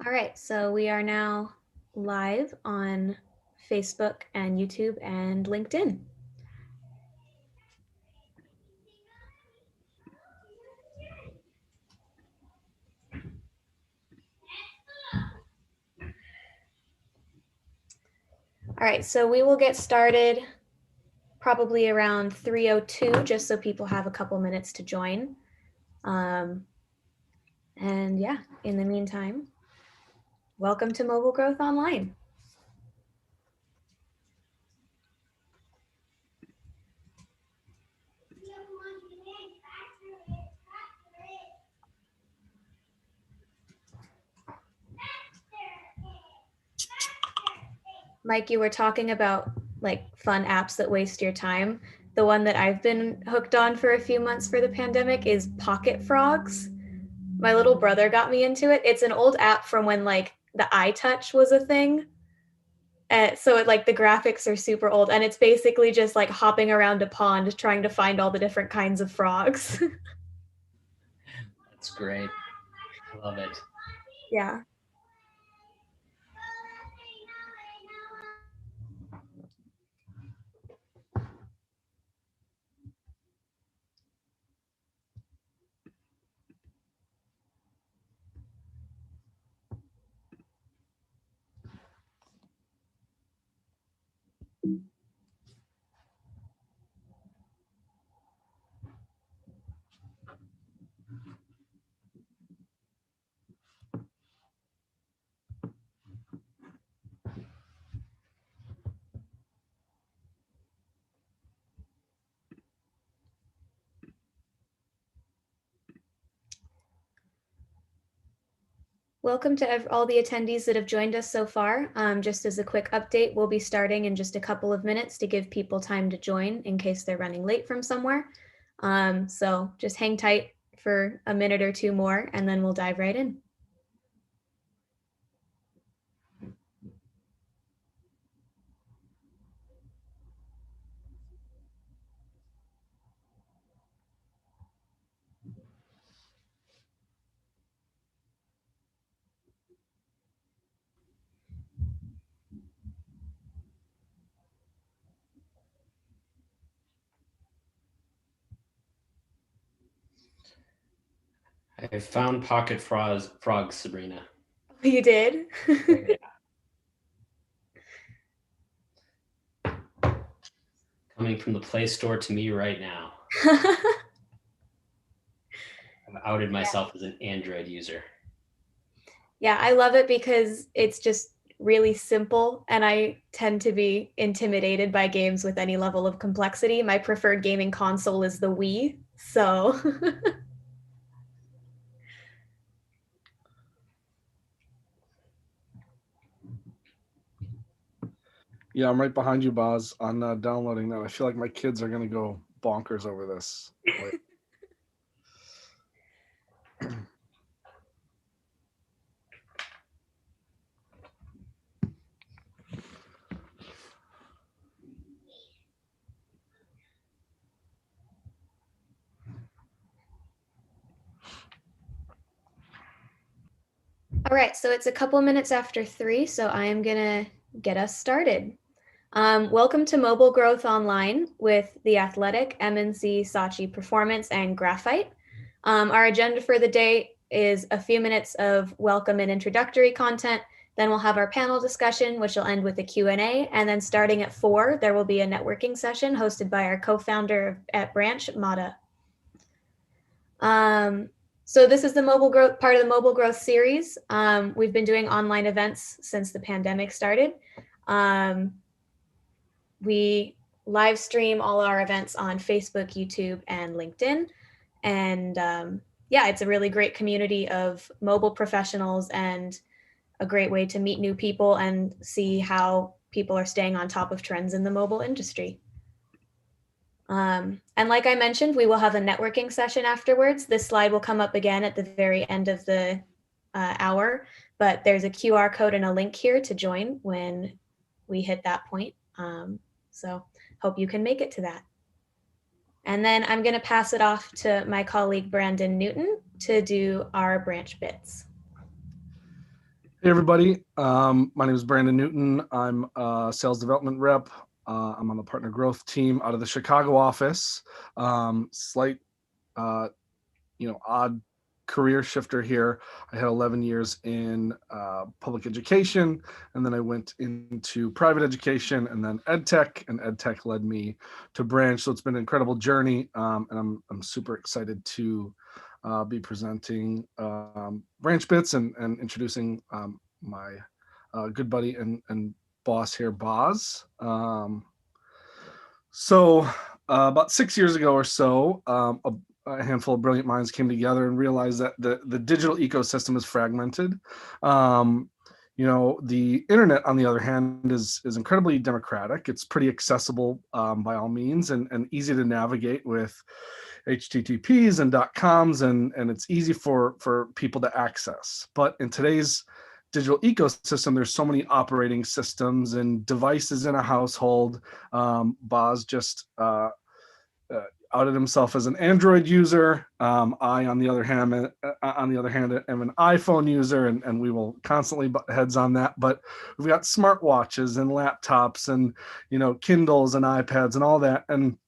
All right, so we are now live on Facebook and YouTube and LinkedIn. All right, so we will get started probably around 3:02, just so people have a couple minutes to join. And yeah, in the meantime, welcome to Mobile Growth Online. Mike, you were talking about like fun apps that waste your time. The one that I've been hooked on for a few months for the pandemic is Pocket Frogs. My little brother got me into it. It's an old app from when like the iTouch was a thing. So it like the graphics are super old, and it's basically just like hopping around a pond trying to find all the different kinds of frogs. That's great. I love it. Yeah. Welcome to all the attendees that have joined us so far. Just as a quick update, we'll be starting in just a couple of minutes to give people time to join in case they're running late from somewhere. So just hang tight for a minute or two more, and then we'll dive right in. I found Pocket Frogs, Sabrina. You did? Yeah. Coming from the Play Store to me right now. I've outed myself as an Android user. Yeah, I love it because it's just really simple, and I tend to be intimidated by games with any level of complexity. My preferred gaming console is the Wii, so Yeah, I'm right behind you, Boz, on downloading that. I feel like my kids are going to go bonkers over this. All right, so it's a couple minutes after 3, so I am gonna get us started. Welcome to Mobile Growth Online with The Athletic, MNC, Saatchi Performance, and Graphite. Our agenda for the day is a few minutes of welcome and introductory content. Then we'll have our panel discussion, which will end with a Q&A. And then starting at 4, there will be a networking session hosted by our co-founder at Branch, Mata. So this is the mobile growth part of the mobile growth series. We've been doing online events since the pandemic started. We live stream all our events on Facebook, YouTube, and LinkedIn. And yeah, it's a really great community of mobile professionals and a great way to meet new people and see how people are staying on top of trends in the mobile industry. And like I mentioned, we will have a networking session afterwards. This slide will come up again at the very end of the hour, but there's a QR code and a link here to join when we hit that point. So hope you can make it to that. And then I'm going to pass it off to my colleague, Brandon Newton, to do our branch bits. Hey everybody, my name is Brandon Newton. I'm a sales development rep. I'm on the partner growth team out of the Chicago office. Slight, odd career shifter here. I had 11 years in public education, and then I went into private education and then ed tech, and ed tech led me to Branch. So it's been an incredible journey, and I'm super excited to be presenting Branch Bits and introducing my good buddy and boss here, Boz. About 6 years ago or so, a handful of brilliant minds came together and realized that the digital ecosystem is fragmented. The internet, on the other hand, is incredibly democratic. It's pretty accessible by all means, and easy to navigate with HTTPs and .coms, and it's easy for people to access. But in today's digital ecosystem, there's so many operating systems and devices in a household. Boz just outed himself as an Android user. I, on the other hand, am an iPhone user, and we will constantly butt heads on that. But we've got smartwatches and laptops and Kindles and iPads and all that, and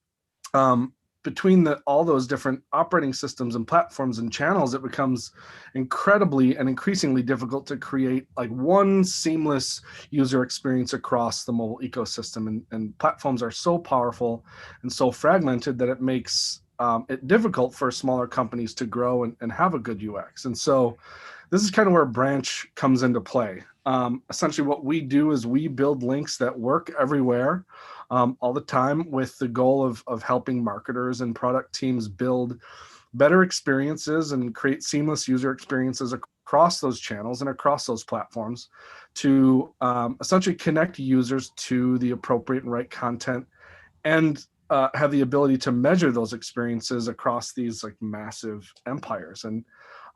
between all those different operating systems and platforms and channels, it becomes incredibly and increasingly difficult to create like one seamless user experience across the mobile ecosystem. And platforms are so powerful and so fragmented that it makes it difficult for smaller companies to grow and have a good UX. And so this is kind of where Branch comes into play. Essentially, what we do is we build links that work everywhere, all the time, with the goal of helping marketers and product teams build better experiences and create seamless user experiences across those channels and across those platforms to essentially connect users to the appropriate and right content, and have the ability to measure those experiences across these like massive empires. And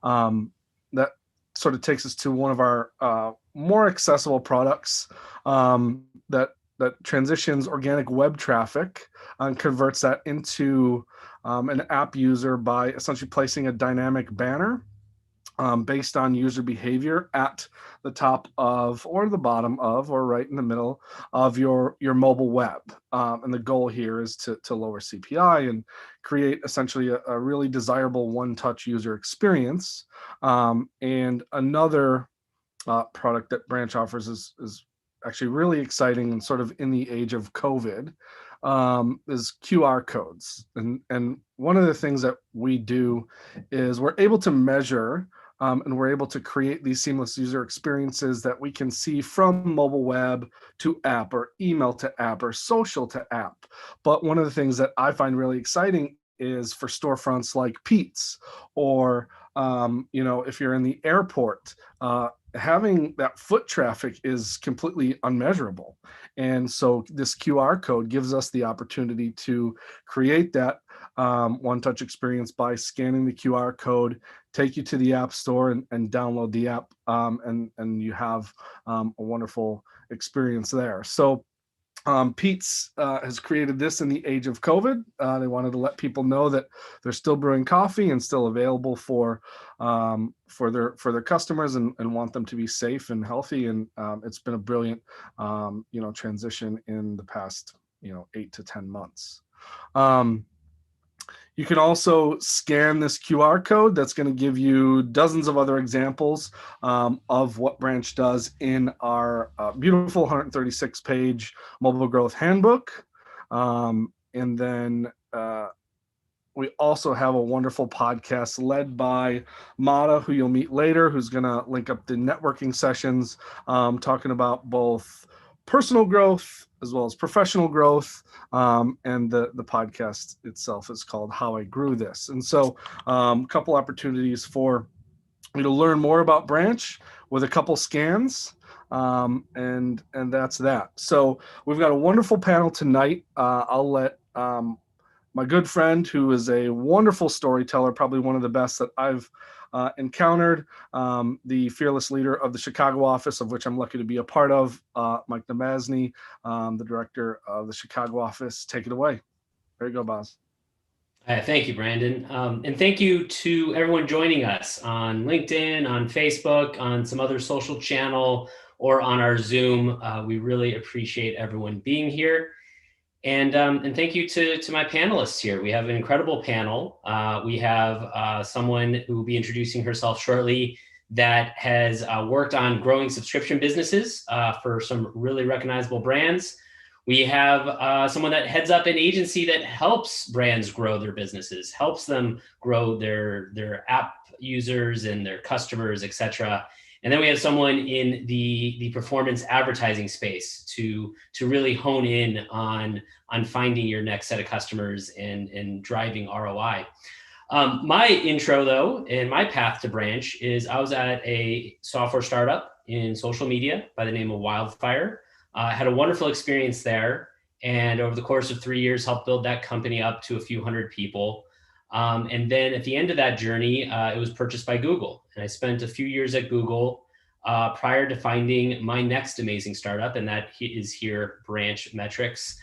that sort of takes us to one of our more accessible products that transitions organic web traffic and converts that into an app user by essentially placing a dynamic banner based on user behavior at the top of, or the bottom of, or right in the middle of your mobile web. And the goal here is to lower CPI and create essentially a really desirable one-touch user experience. And another product that Branch offers is actually really exciting and sort of in the age of COVID, is QR codes. And one of the things that we do is we're able to measure and we're able to create these seamless user experiences that we can see from mobile web to app, or email to app, or social to app. But one of the things that I find really exciting is for storefronts like Peet's, or if you're in the airport, having that foot traffic is completely unmeasurable. And so this QR code gives us the opportunity to create that one-touch experience by scanning the QR code, take you to the App Store and download the app, and you have a wonderful experience there. So Peet's has created this in the age of COVID. They wanted to let people know that they're still brewing coffee and still available for their customers, and want them to be safe and healthy. And it's been a brilliant transition in the past 8 to 10 months. You can also scan this QR code that's going to give you dozens of other examples of what Branch does in our beautiful 136-page mobile growth handbook. And then we also have a wonderful podcast led by Mata, who you'll meet later, who's going to link up the networking sessions, talking about both personal growth as well as professional growth. And the podcast itself is called How I Grew This. And so a couple opportunities for you to learn more about Branch with a couple scans. And that's that. So we've got a wonderful panel tonight. I'll let my good friend, who is a wonderful storyteller, probably one of the best that I've encountered, the fearless leader of the Chicago office, of which I'm lucky to be a part of, Mike Namazny, the director of the Chicago office. Take it away. There you go, Boz. Thank you, Brandon. And thank you to everyone joining us on LinkedIn, on Facebook, on some other social channel, or on our Zoom. We really appreciate everyone being here. And thank you to my panelists here. We have an incredible panel. We have someone who will be introducing herself shortly that has worked on growing subscription businesses for some really recognizable brands. We have someone that heads up an agency that helps brands grow their businesses, helps them grow their app users and their customers, et cetera. And then we have someone in the performance advertising space to really hone in on finding your next set of customers and driving ROI. My intro, though, and my path to Branch is I was at a software startup in social media by the name of Wildfire. I had a wonderful experience there. And over the course of 3 years, helped build that company up to a few hundred people. And then at the end of that journey, it was purchased by Google. And I spent a few years at Google prior to finding my next amazing startup, and that is here, Branch Metrics.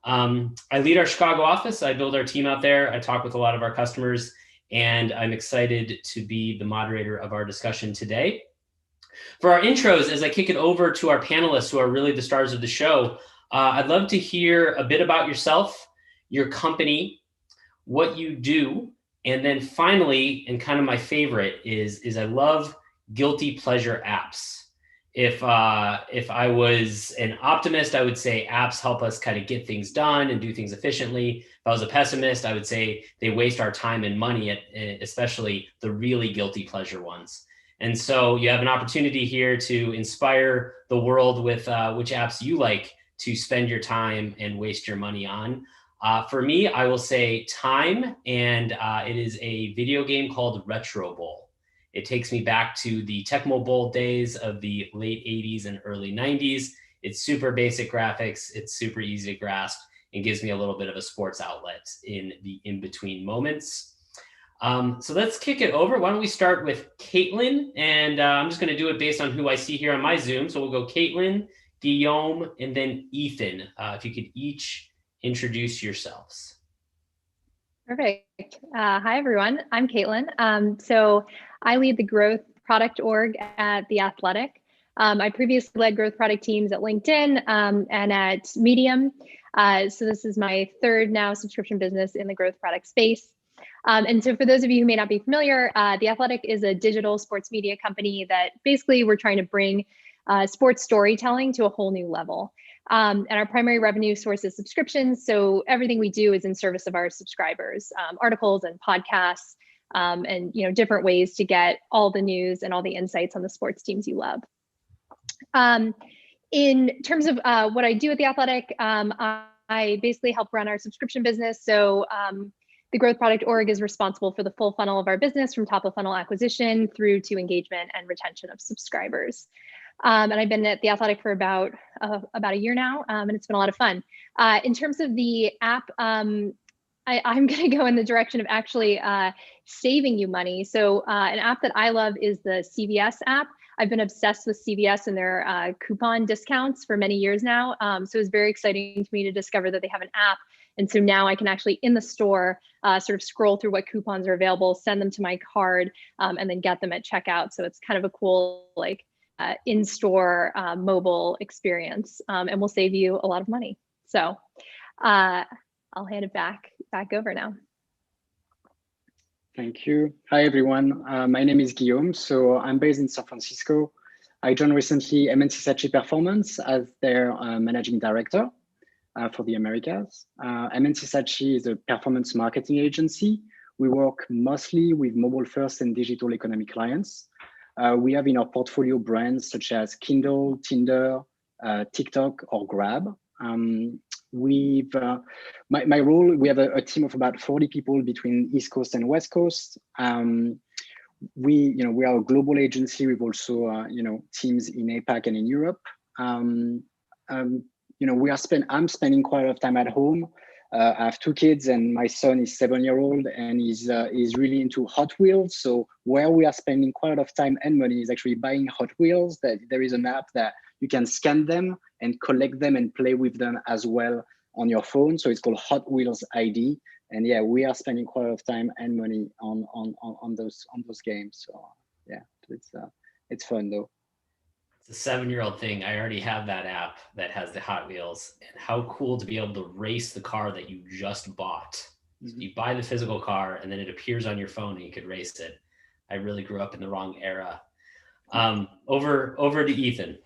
I lead our Chicago office. I build our team out there. I talk with a lot of our customers, and I'm excited to be the moderator of our discussion today. For our intros, as I kick it over to our panelists, who are really the stars of the show, I'd love to hear a bit about yourself, your company, what you do, and then finally, and kind of my favorite is I love guilty pleasure apps. If I was an optimist, I would say apps help us kind of get things done and do things efficiently. If I was a pessimist, I would say they waste our time and money, especially the really guilty pleasure ones. And so you have an opportunity here to inspire the world with which apps you like to spend your time and waste your money on. For me, I will say time, and it is a video game called Retro Bowl. It takes me back to the Tecmo Bowl days of the late 80s and early 90s. It's super basic graphics. It's super easy to grasp and gives me a little bit of a sports outlet in the in-between moments. So let's kick it over. Why don't we start with Caitlin? And I'm just going to do it based on who I see here on my Zoom. So we'll go Caitlin, Guillaume, and then Ethan. If you could each introduce yourselves. Perfect. Hi, everyone. I'm Caitlin. So I lead the growth product org at The Athletic. I previously led growth product teams at LinkedIn and at Medium. So this is my third now subscription business in the growth product space. And so for those of you who may not be familiar, The Athletic is a digital sports media company that basically we're trying to bring sports storytelling to a whole new level. And our primary revenue source is subscriptions. So everything we do is in service of our subscribers, articles and podcasts, and different ways to get all the news and all the insights on the sports teams you love. In terms of what I do at The Athletic, I basically help run our subscription business. So the growth product org is responsible for the full funnel of our business, from top of funnel acquisition through to engagement and retention of subscribers. And I've been at The Athletic for about a year now, and it's been a lot of fun. In terms of the app, I'm going to go in the direction of actually saving you money. So an app that I love is the CVS app. I've been obsessed with CVS and their coupon discounts for many years now. So it's very exciting to me to discover that they have an app. And so now I can actually, in the store, sort of scroll through what coupons are available, send them to my card, and then get them at checkout. So it's kind of a cool, in-store mobile experience, and will save you a lot of money. So I'll hand it back over now. Thank you. Hi, everyone. My name is Guillaume. So I'm based in San Francisco. I joined recently MNC Saatchi Performance as their managing director for the Americas. MNC Saatchi is a performance marketing agency. We work mostly with mobile first and digital economy clients. We have in our portfolio brands such as Kindle, Tinder, TikTok, or Grab. My role, we have a team of about 40 people between East Coast and West Coast. We are a global agency. We've also, teams in APAC and in Europe. I'm spending quite a lot of time at home. I have 2 kids, and my son is 7-year-old, and he's really into Hot Wheels. So where we are spending quite a lot of time and money is actually buying Hot Wheels. That there is an app that you can scan them and collect them and play with them as well on your phone. So it's called Hot Wheels ID. And yeah, we are spending quite a lot of time and money on those games. So yeah, it's fun though. It's a 7-year-old thing. I already have that app that has the Hot Wheels, and how cool to be able to race the car that you just bought. So you buy the physical car and then it appears on your phone and you could race it. I really grew up in the wrong era. Over to Ethan.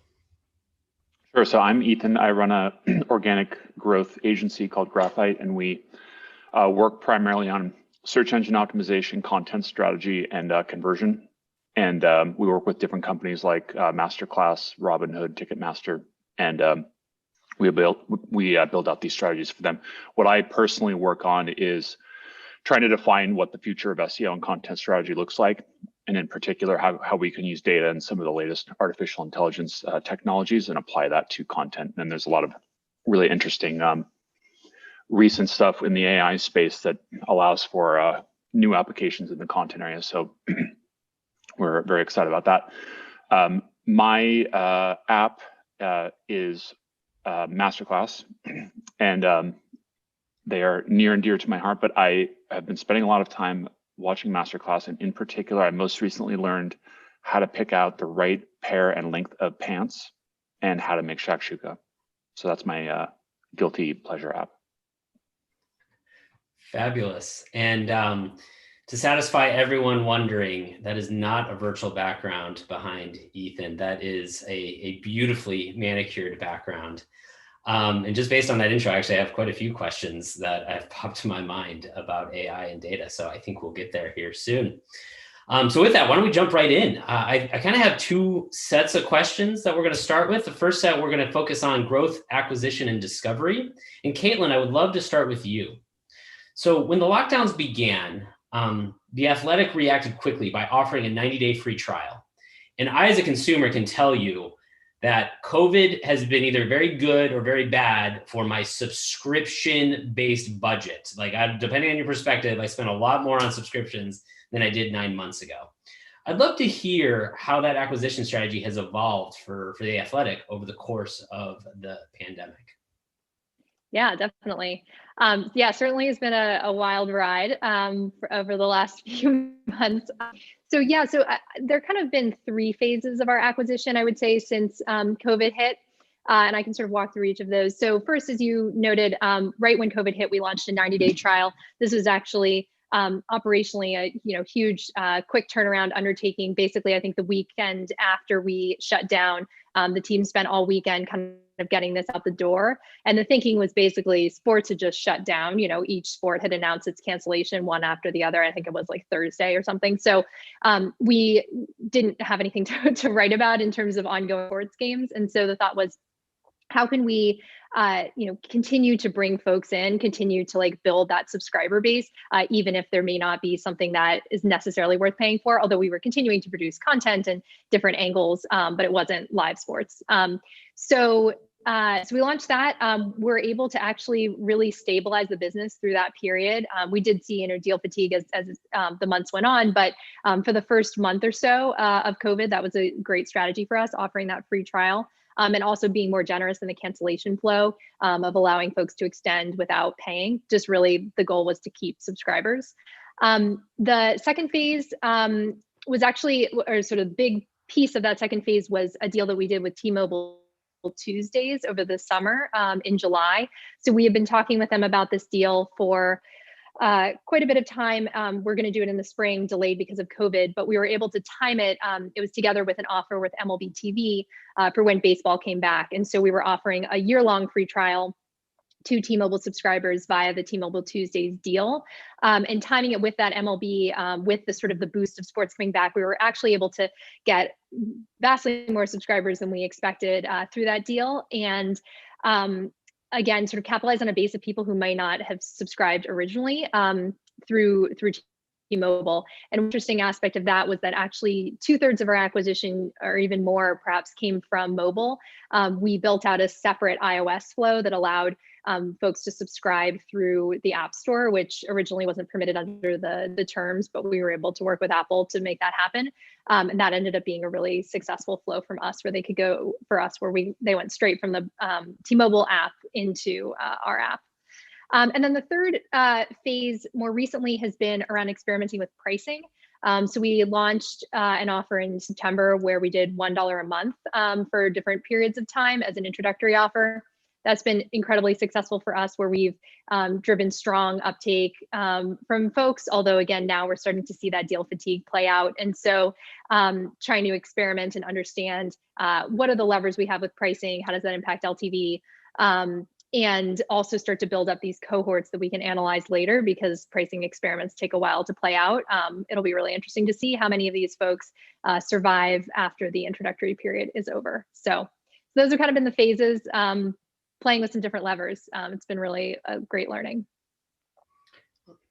Sure. So I'm Ethan. I run a organic growth agency called Graphite, and we work primarily on search engine optimization, content strategy, and conversion. And we work with different companies like Masterclass, Robinhood, Ticketmaster, and we build out these strategies for them. What I personally work on is trying to define what the future of SEO and content strategy looks like, and in particular, how we can use data and some of the latest artificial intelligence technologies and apply that to content. And there's a lot of really interesting recent stuff in the AI space that allows for new applications in the content area. So we're very excited about that. My app is Masterclass, and they are near and dear to my heart, but I have been spending a lot of time watching Masterclass, and in particular, I most recently learned how to pick out the right pair and length of pants and how to make shakshuka. So that's my guilty pleasure app. Fabulous. And to satisfy everyone wondering, that is not a virtual background behind Ethan. That is a beautifully manicured background. And just based on that intro, actually, I have quite a few questions that have popped to my mind about AI and data. So I think we'll get there here soon. So with that, why don't we jump right in? I kind of have two sets of questions that we're going to start with. The first set, we're going to focus on growth, acquisition, and discovery. And Caitlin, I would love to start with you. So when the lockdowns began, The Athletic reacted quickly by offering a 90-day free trial. And I, as a consumer, can tell you that COVID has been either very good or very bad for my subscription-based budget. Like, depending on your perspective, I spent a lot more on subscriptions than I did 9 months ago. I'd love to hear how that acquisition strategy has evolved for The Athletic over the course of the pandemic. Yeah, definitely. Yeah, certainly has been a wild ride over the last few months. So there kind of been 3 phases of our acquisition, I would say, since COVID hit. And I can sort of walk through each of those. So first, as you noted, right when COVID hit, we launched a 90-day trial. This was actually operationally a huge quick turnaround undertaking. Basically, I think the weekend after we shut down, the team spent all weekend kind of getting this out the door. And the thinking was basically sports had just shut down. Each sport had announced its cancellation one after the other. I think it was like Thursday or something. So we didn't have anything to write about in terms of ongoing sports games. And so the thought was, how can we continue to bring folks in, continue to build that subscriber base, even if there may not be something that is necessarily worth paying for, although we were continuing to produce content and different angles, but it wasn't live sports. So we launched that. We're able to actually really stabilize the business through that period. We did see deal fatigue as the months went on, but for the first month or so of COVID, that was a great strategy for us, offering that free trial. And also being more generous in the cancellation flow of allowing folks to extend without paying. Just really the goal was to keep subscribers. The second phase was actually, or sort of big piece of that second phase was a deal that we did with T-Mobile Tuesdays over the summer in July. So we have been talking with them about this deal for quite a bit of time. We're going to do it in the spring, delayed because of COVID, but we were able to time it. It was together with an offer with MLB TV for when baseball came back. And so we were offering a year-long free trial to T-Mobile subscribers via the T-Mobile Tuesdays deal. And timing it with that MLB, with the sort of the boost of sports coming back, we were actually able to get vastly more subscribers than we expected through that deal. And again, sort of capitalize on a base of people who might not have subscribed originally through T-Mobile. An interesting aspect of that was that actually 2/3 of our acquisition, or even more perhaps, came from mobile. We built out a separate iOS flow that allowed folks to subscribe through the App Store, which originally wasn't permitted under the terms, but we were able to work with Apple to make that happen. And that ended up being a really successful flow from us, where they could go for us, where they went straight from the T-Mobile app into our app. And then the third phase more recently has been around experimenting with pricing. So we launched an offer in September where we did $1 a month for different periods of time as an introductory offer. That's been incredibly successful for us, where we've driven strong uptake from folks, although again, now we're starting to see that deal fatigue play out. And so trying to experiment and understand what are the levers we have with pricing, how does that impact LTV? And also start to build up these cohorts that we can analyze later, because pricing experiments take a while to play out. It'll be really interesting to see how many of these folks survive after the introductory period is over. So those have kind of been the phases, playing with some different levers. It's been really a great learning.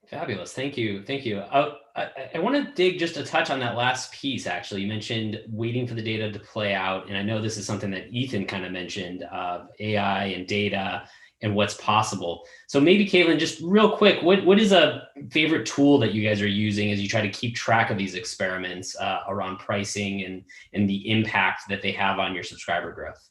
Fabulous. Thank you. Thank you. I want to dig just a touch on that last piece, actually. You mentioned waiting for the data to play out. And I know this is something that Ethan kind of mentioned, of AI and data and what's possible. So maybe Caitlin, just real quick, what is a favorite tool that you guys are using as you try to keep track of these experiments around pricing and the impact that they have on your subscriber growth?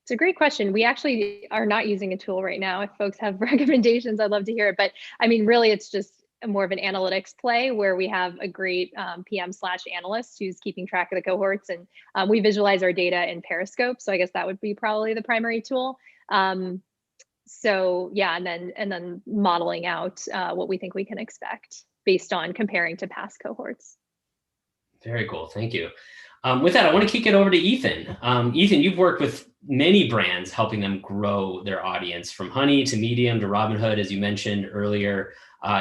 It's a great question. We actually are not using a tool right now. If folks have recommendations, I'd love to hear it. But I mean, really, it's just more of an analytics play where we have a great PM/analyst who's keeping track of the cohorts, and we visualize our data in Periscope. So I guess that would be probably the primary tool. So yeah, and then modeling out what we think we can expect based on comparing to past cohorts. Very cool. Thank you. With that, I want to kick it over to Ethan. Ethan, you've worked with many brands helping them grow their audience, from Honey to Medium to Robinhood, as you mentioned earlier.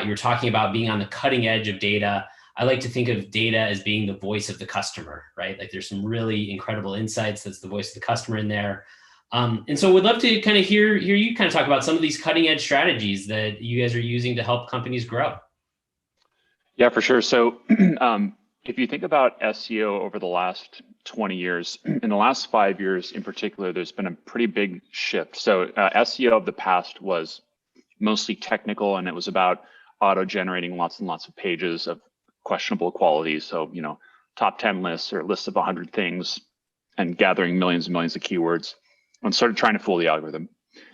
You're talking about being on the cutting edge of data. I like to think of data as being the voice of the customer, right? Like there's some really incredible insights. That's the voice of the customer in there. And so we'd love to kind of hear you kind of talk about some of these cutting edge strategies that you guys are using to help companies grow. Yeah, for sure. So if you think about SEO over the last 20 years, in the last 5 years in particular, there's been a pretty big shift. So SEO of the past was mostly technical, and it was about auto-generating lots and lots of pages of questionable quality. So, you know, top 10 lists or lists of 100 things, and gathering millions and millions of keywords and sort of trying to fool the algorithm.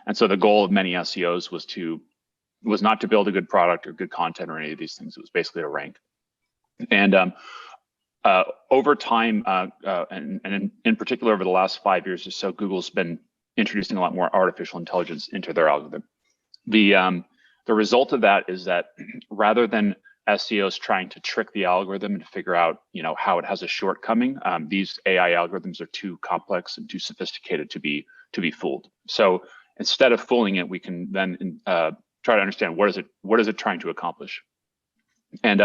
And so the goal of many SEOs was not to build a good product or good content or any of these things. It was basically to rank. And over time, and in particular over the last 5 years or so, Google's been introducing a lot more artificial intelligence into their algorithm. The result of that is that rather than SEOs trying to trick the algorithm and figure out, you know, how it has a shortcoming, these AI algorithms are too complex and too sophisticated to be fooled. So instead of fooling it, we can then try to understand what is it trying to accomplish. And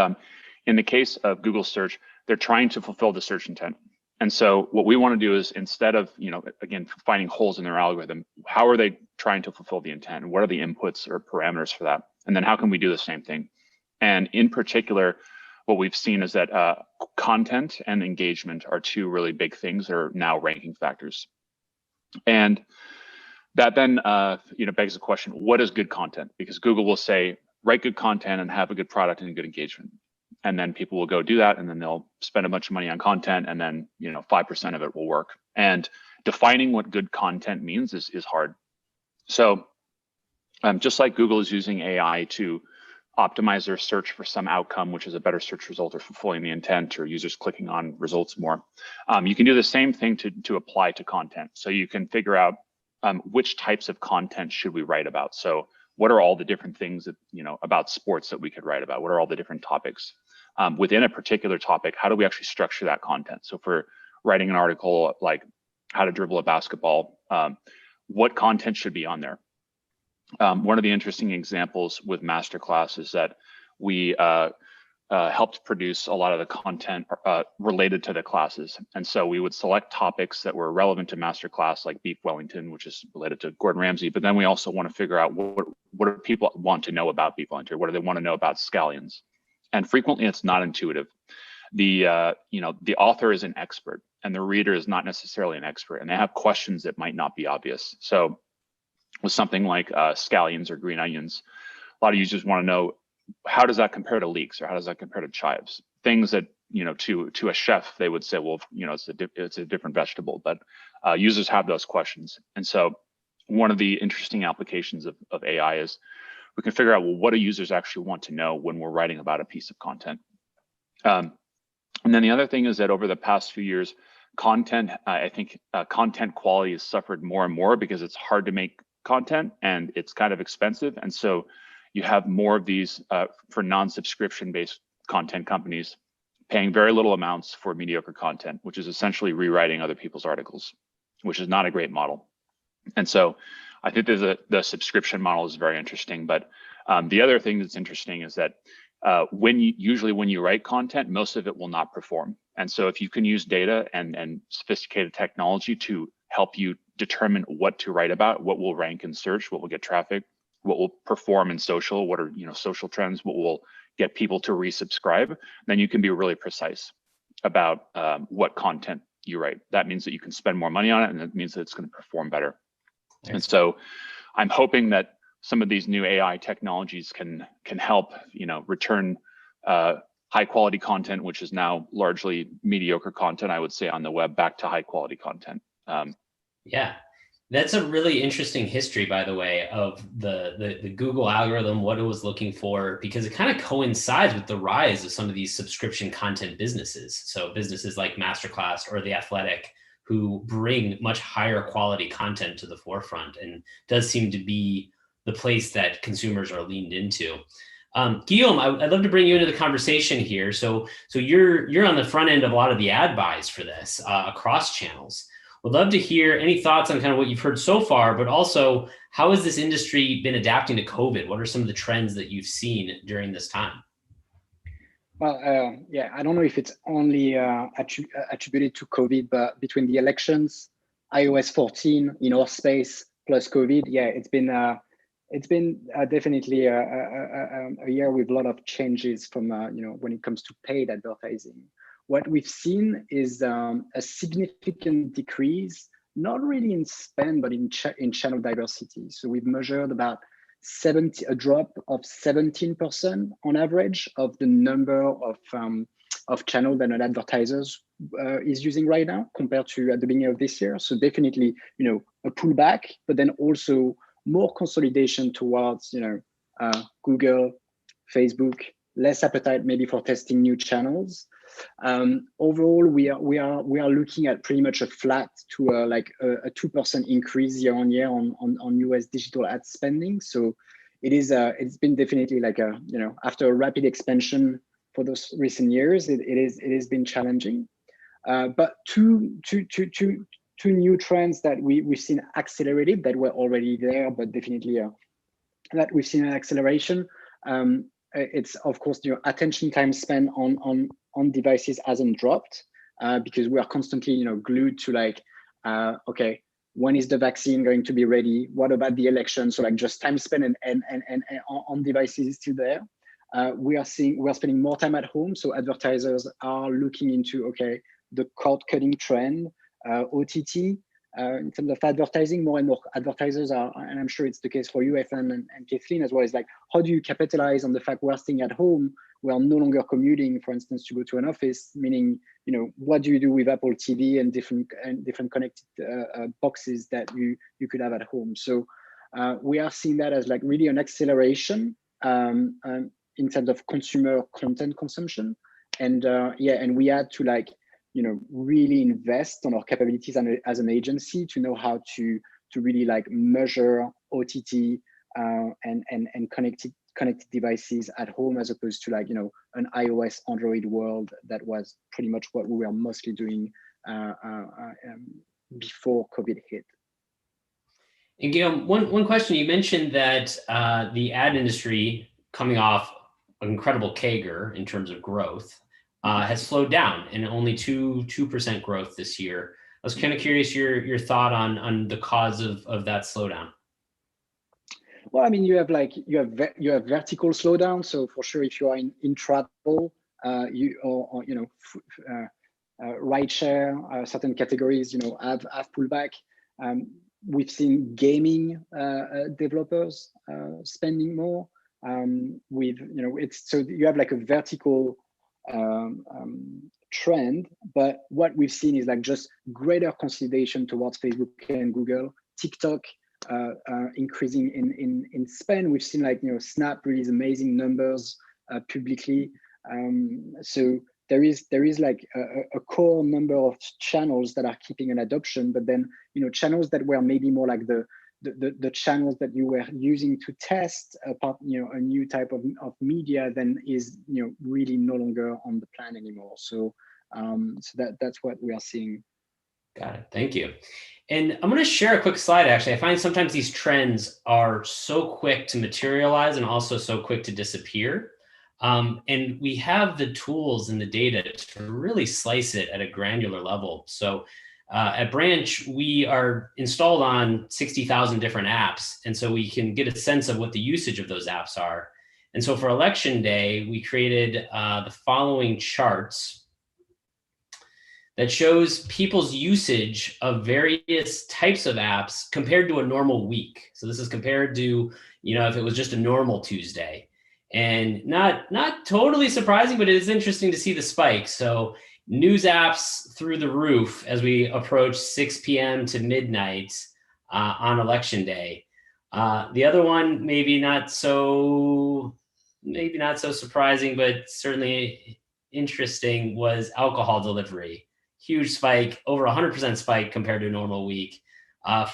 in the case of Google search, they're trying to fulfill the search intent. And so what we want to do is, instead of, you know, again, finding holes in their algorithm, how are they trying to fulfill the intent? What are the inputs or parameters for that? And then how can we do the same thing? And in particular, what we've seen is that content and engagement are two really big things that are now ranking factors. And that then, you know, begs the question, what is good content? Because Google will say, write good content and have a good product and good engagement. And then people will go do that, and then they'll spend a bunch of money on content, and then, you know, 5% of it will work. And defining what good content means is hard. So just like Google is using AI to optimize their search for some outcome, which is a better search result or fulfilling the intent or users clicking on results more, you can do the same thing to apply to content. So you can figure out which types of content should we write about. So what are all the different things that, you know, about sports that we could write about? What are all the different topics? Within a particular topic, how do we actually structure that content? So for writing an article like how to dribble a basketball, what content should be on there? One of the interesting examples with Masterclass is that we helped produce a lot of the content related to the classes. And so we would select topics that were relevant to Masterclass, like beef Wellington, which is related to Gordon Ramsay. But then we also want to figure out what do people want to know about beef Wellington? What do they want to know about scallions? and frequently it's not intuitive. The author is an expert, and the reader is not necessarily an expert, and they have questions that might not be obvious. So with something like scallions or green onions, a lot of users want to know, how does that compare to leeks, or how does that compare to chives? Things that, to a chef, they would say, well, it's a different vegetable, but users have those questions. And so one of the interesting applications of AI is we can figure out, well, what do users actually want to know when we're writing about a piece of content? And then the other thing is that over the past few years, content quality has suffered more and more because it's hard to make content and it's kind of expensive. And so you have more of these for non-subscription based content companies paying very little amounts for mediocre content, which is essentially rewriting other people's articles, which is not a great model. And so I think the subscription model is very interesting. But the other thing that's interesting is that usually when you write content, most of it will not perform. And so if you can use data and sophisticated technology to help you determine what to write about, what will rank in search, what will get traffic, what will perform in social, what are social trends, what will get people to resubscribe, then you can be really precise about what content you write. That means that you can spend more money on it, and that means that it's going to perform better. Nice. And so I'm hoping that some of these new AI technologies can help, return high quality content, which is now largely mediocre content, I would say, on the web, back to high quality content. Yeah, that's a really interesting history, by the way, of the Google algorithm, what it was looking for, because it kind of coincides with the rise of some of these subscription content businesses. So businesses like Masterclass or The Athletic, who bring much higher quality content to the forefront, and does seem to be the place that consumers are leaned into. Guillaume, I'd love to bring you into the conversation here. So you're on the front end of a lot of the ad buys for this across channels. Would love to hear any thoughts on kind of what you've heard so far, but also how has this industry been adapting to COVID? What are some of the trends that you've seen during this time? Well, I don't know if it's only attributed to COVID, but between the elections, iOS 14 in our space, plus COVID, it's been definitely a year with a lot of changes from when it comes to paid advertising. What we've seen is a significant decrease, not really in spend, but in channel diversity. So we've measured about a drop of 17% on average of the number of channels that an advertiser is using right now compared to at the beginning of this year. So definitely, a pullback, but then also more consolidation towards, Google, Facebook, less appetite maybe for testing new channels. Overall, we are looking at pretty much a flat to a 2% increase year on year on US digital ad spending. So it's been definitely after a rapid expansion for those recent years, it has been challenging. But two new trends that we've seen accelerated that were already there, but definitely that we've seen an acceleration. It's of course attention time spent on devices hasn't dropped because we are constantly glued to okay, when is the vaccine going to be ready? What about the election? So just time spent and on devices is still there. We are spending more time at home, so advertisers are looking into the cord cutting trend, OTT. In terms of advertising, more and more advertisers are, and I'm sure it's the case for you, Ethan and Kathleen as well, is how do you capitalize on the fact we're staying at home, we are no longer commuting, for instance, to go to an office, meaning, what do you do with Apple TV and different connected boxes that you could have at home? So we are seeing that as really an acceleration in terms of consumer content consumption. And and we had to really invest on our capabilities as an agency to know how to really measure OTT and connected devices at home, as opposed to an iOS Android world that was pretty much what we were mostly doing before COVID hit. And Guillaume, one question, you mentioned that the ad industry, coming off an incredible CAGR in terms of growth, has slowed down, and only 2% growth this year. I was kind of curious your thought on the cause of that slowdown. Well, I mean, you have vertical slowdown. So for sure, if you are in travel, or you know, ride share, certain categories, you know, have pullback. We've seen gaming developers spending more. With, you know, it's, so you have like a vertical trend, but what we've seen is like just greater consolidation towards Facebook and Google. TikTok increasing in spend. We've seen, like, you know, Snap release amazing numbers publicly. So there is like a core number of channels that are keeping an adoption, but then, you know, channels that were maybe more like the channels that you were using to test you know, a new type of media, then is, you know, really no longer on the plan anymore. So that's what we are seeing. Got it. Thank you. And I'm going to share a quick slide. Actually, I find sometimes these trends are so quick to materialize and also so quick to disappear. And we have the tools and the data to really slice it at a granular level. So at Branch, we are installed on 60,000 different apps. And so we can get a sense of what the usage of those apps are. And so for election day, we created the following charts that shows people's usage of various types of apps compared to a normal week. So this is compared to, you know, if it was just a normal Tuesday. And not totally surprising, but it is interesting to see the spike. So news apps through the roof as we approach 6 p.m. to midnight on election day. The other one, maybe not so surprising, but certainly interesting, was alcohol delivery. Huge spike, over 100% spike compared to a normal week.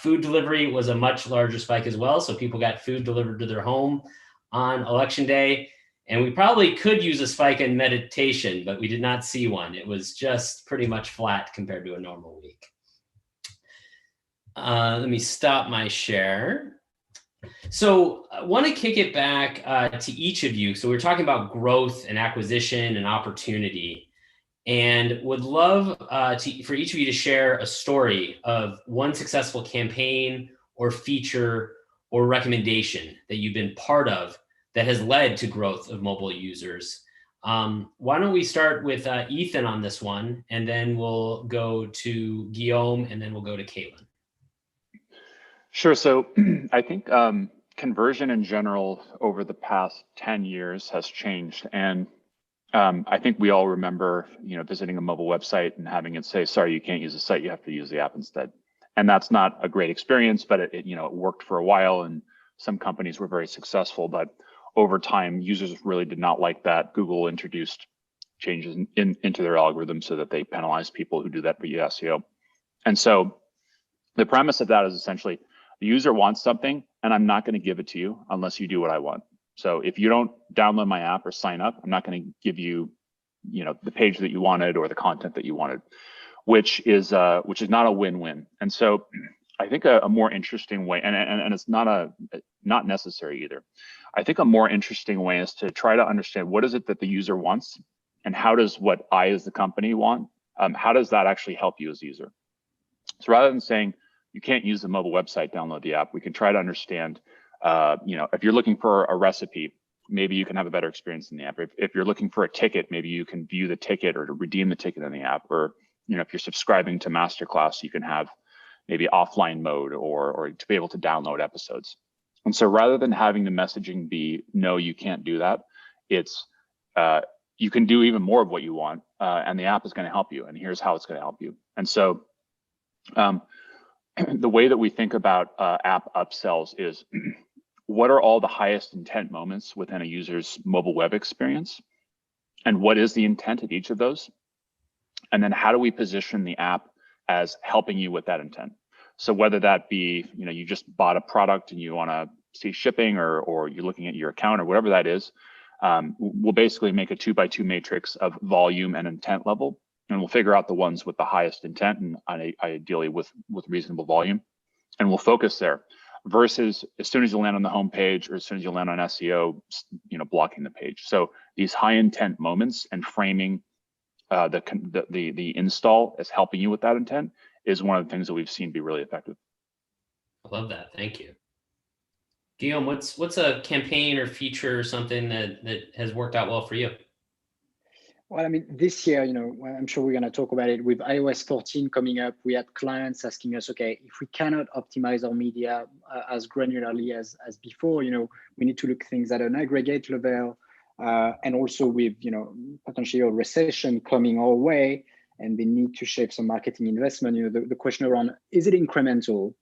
Food delivery was a much larger spike as well. So people got food delivered to their home on election day. And we probably could use a spike in meditation, but we did not see one. It was just pretty much flat compared to a normal week. Let me stop my share. So I want to kick it back to each of you. So we're talking about growth and acquisition and opportunity, and would love for each of you to share a story of one successful campaign or feature or recommendation that you've been part of that has led to growth of mobile users. Why don't we start with Ethan on this one, and then we'll go to Guillaume, and then we'll go to Caitlin. Sure. So I think conversion in general over the past 10 years has changed. And I think we all remember, you know, visiting a mobile website and having it say, sorry, you can't use the site, you have to use the app instead. And that's not a great experience, but it worked for a while, and some companies were very successful. But over time, users really did not like that. Google introduced changes into their algorithm so that they penalize people who do that via SEO. And so the premise of that is essentially, the user wants something, and I'm not going to give it to you unless you do what I want. So if you don't download my app or sign up, I'm not going to give you, the page that you wanted or the content that you wanted, which is not a win-win. And so I think a more interesting way, and it's not necessary either. I think a more interesting way is to try to understand what is it that the user wants, and how does what I as the company want, how does that actually help you as a user? So rather than saying you can't use the mobile website, download the app, we can try to understand, if you're looking for a recipe, maybe you can have a better experience in the app. If you're looking for a ticket, maybe you can view the ticket or to redeem the ticket in the app. Or, if you're subscribing to Masterclass, you can have maybe offline mode or to be able to download episodes. And so rather than having the messaging be, no, you can't do that, it's you can do even more of what you want, and the app is going to help you, and here's how it's going to help you. And so the way that we think about app upsells is what are all the highest intent moments within a user's mobile web experience, and what is the intent at each of those? And then how do we position the app as helping you with that intent? So whether that be, you just bought a product and you want to see shipping, or you're looking at your account, or whatever that is, we'll basically make a 2x2 matrix of volume and intent level, and we'll figure out the ones with the highest intent, and ideally with reasonable volume, and we'll focus there. Versus as soon as you land on the home page, or as soon as you land on SEO, blocking the page. So these high intent moments and framing the install as helping you with that intent is one of the things that we've seen be really effective. I love that. Thank you. Guillaume, what's a campaign or feature or something that has worked out well for you? Well, I mean, this year, I'm sure we're going to talk about it with iOS 14 coming up. We had clients asking us, okay, if we cannot optimize our media as granularly as before, we need to look things at an aggregate level. And also with, potentially a recession coming our way, and they need to shape some marketing investment. The question around, is it incremental?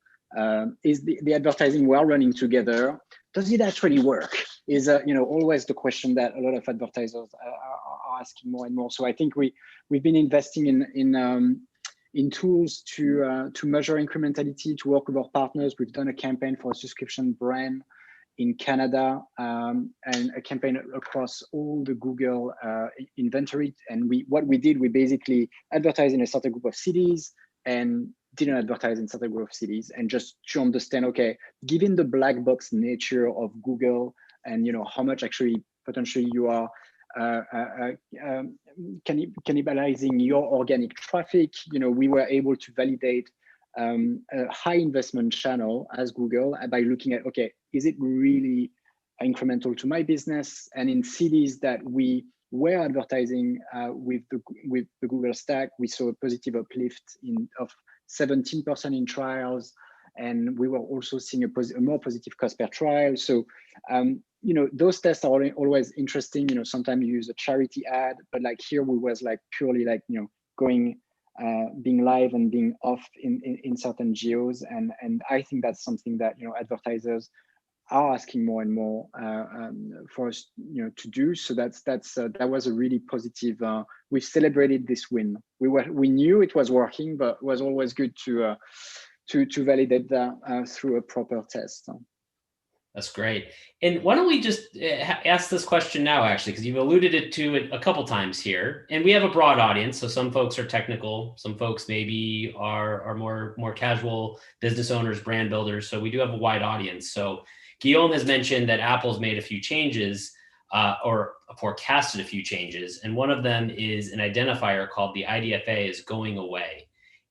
Is the advertising we're running together, does it actually work? Is always the question that a lot of advertisers are asking more and more. So I think we've been investing in tools to measure incrementality, to work with our partners. We've done a campaign for a subscription brand in Canada, and a campaign across all the Google inventory. And what we did, we basically advertised in a certain group of cities and didn't advertise in certain group of cities, and just to understand, okay, given the black box nature of Google and how much actually potentially you are cannibalizing your organic traffic, we were able to validate a high investment channel as Google by looking at, okay, is it really incremental to my business? And in cities that we were advertising with the Google stack, we saw a positive uplift of 17% in trials, and we were also seeing a more positive cost per trial. So those tests are always interesting. Sometimes you use a charity ad, but like here we was like purely like going being live and being off in certain geos, and I think that's something that advertisers are asking more and more for us to do. So that was a really positive. We celebrated this win. We knew it was working, but it was always good to validate that through a proper test. That's great. And why don't we just ask this question now, actually, because you've alluded to it a couple times here, and we have a broad audience. So some folks are technical, some folks maybe are more casual business owners, brand builders. So we do have a wide audience. So Guillaume has mentioned that Apple's made a few changes or forecasted a few changes. And one of them is an identifier called the IDFA is going away.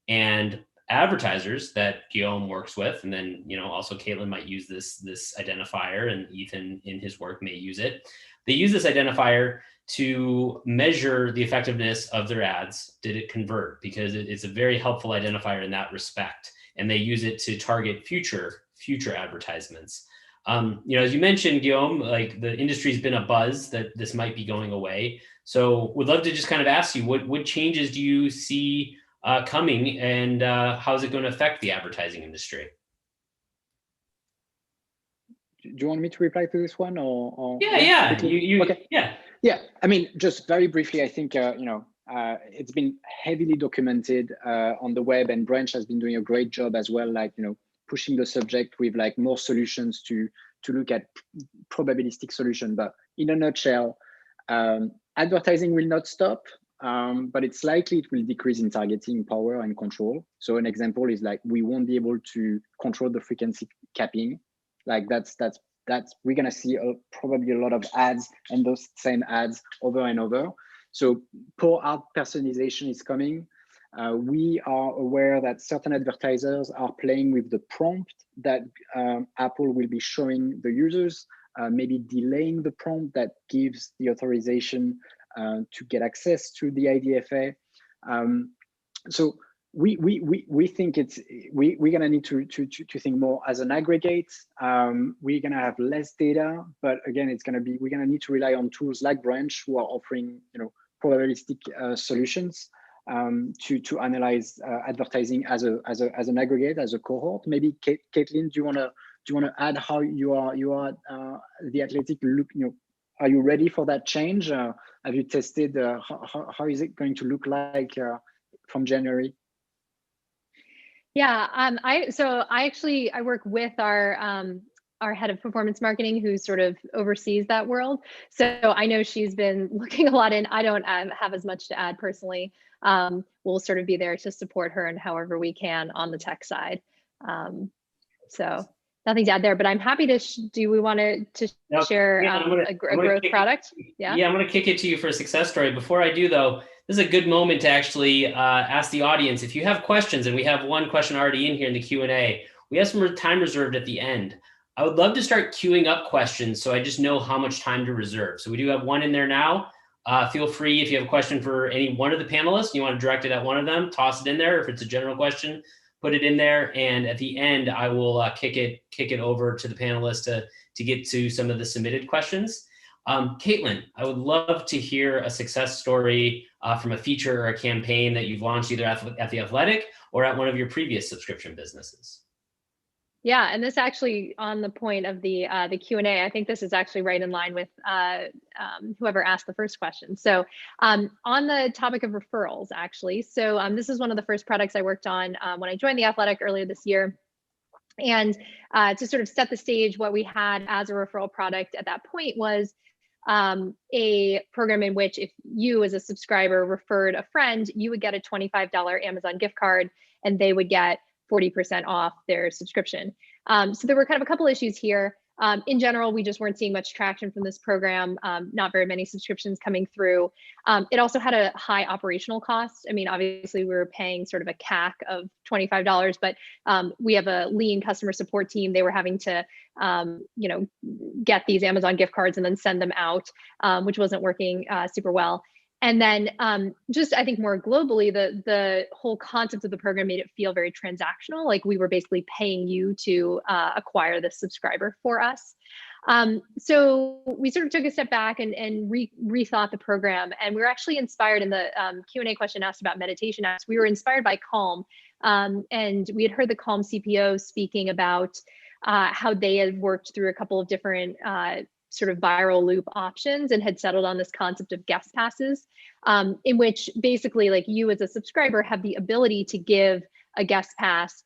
And advertisers that Guillaume works with, and then also Caitlin might use this identifier, and Ethan in his work may use it. They use this identifier to measure the effectiveness of their ads. Did it convert? Because it's a very helpful identifier in that respect, and they use it to target future advertisements. As you mentioned, Guillaume, like the industry's been a buzz that this might be going away. So would love to just kind of ask you, what changes do you see coming, and how is it going to affect the advertising industry? Do you want me to reply to this one, or yeah, okay. Yeah. I mean, just very briefly, I think it's been heavily documented on the web, and Branch has been doing a great job as well, like pushing the subject with like more solutions to look at probabilistic solution. But in a nutshell, advertising will not stop. But it's likely it will decrease in targeting power and control. So an example is like we won't be able to control the frequency capping. Like that's we're gonna see probably a lot of ads and those same ads over and over. So poor ad personalization is coming. We are aware that certain advertisers are playing with the prompt that Apple will be showing the users, maybe delaying the prompt that gives the authorization to get access to the IDFA. So we think we're gonna need to think more as an aggregate. We're gonna have less data, but again, we're gonna need to rely on tools like Branch, who are offering probabilistic solutions to analyze advertising as an aggregate, as a cohort. Maybe Caitlin, do you wanna add how you are the Athletic look? Are you ready for that change? Have you tested? How is it going to look like from January? Yeah, I work with our head of performance marketing, who sort of oversees that world. So I know she's been looking a lot in. I don't have as much to add personally. We'll sort of be there to support her in however we can on the tech side. So nothing to add there, but I'm happy to. Do we want to share a growth product? Yeah, I'm going to kick it to you for a success story. Before I do, though, this is a good moment to actually ask the audience if you have questions, and we have one question already in here in the Q&A. We have some time reserved at the end. I would love to start queuing up questions so I just know how much time to reserve. So we do have one in there now. Feel free, if you have a question for any one of the panelists, you want to direct it at one of them, toss it in there. If it's a general question, put it in there. And at the end, I will kick it over to the panelists to get to some of the submitted questions. Caitlin, I would love to hear a success story from a feature or a campaign that you've launched either at The Athletic or at one of your previous subscription businesses. Yeah, and this actually, on the point of the Q&A, I think this is actually right in line with whoever asked the first question. So on the topic of referrals, actually, so this is one of the first products I worked on when I joined The Athletic earlier this year. And to sort of set the stage, what we had as a referral product at that point was a program in which if you as a subscriber referred a friend, you would get a $25 Amazon gift card and they would get 40% off their subscription. So there were kind of a couple issues here. In general, we just weren't seeing much traction from this program, not very many subscriptions coming through. It also had a high operational cost. I mean, obviously we were paying sort of a CAC of $25, but we have a lean customer support team. They were having to, get these Amazon gift cards and then send them out, which wasn't working super well. And then just, I think more globally, the whole concept of the program made it feel very transactional, like we were basically paying you to acquire this subscriber for us. So we sort of took a step back and rethought the program. And we were actually inspired in the Q&A question asked about meditation apps. We were inspired by Calm. And we had heard the Calm CPO speaking about how they had worked through a couple of different sort of viral loop options and had settled on this concept of guest passes, in which basically like you as a subscriber have the ability to give a guest pass